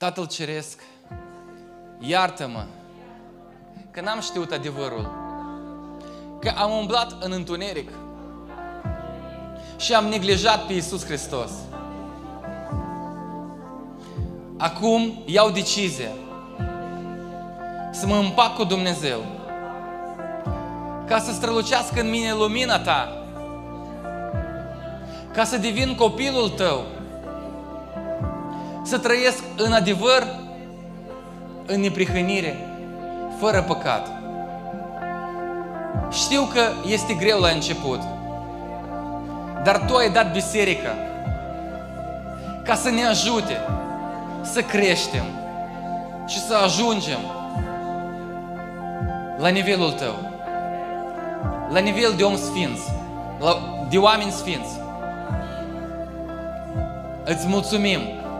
Tatăl Ceresc, iartă-mă că n-am știut adevărul, că am umblat în întuneric și am neglijat pe Iisus Hristos. Acum iau decizia să mă împac cu Dumnezeu, ca să strălucească în mine lumina Ta, ca să devin copilul Tău, să trăiesc în adevăr, în neprihănire, fără păcat. Știu că este greu la început, dar Tu ai dat biserica ca să ne ajute să creștem și să ajungem la nivelul Tău, la nivel de om sfinț, de oameni sfinți. Îți mulțumim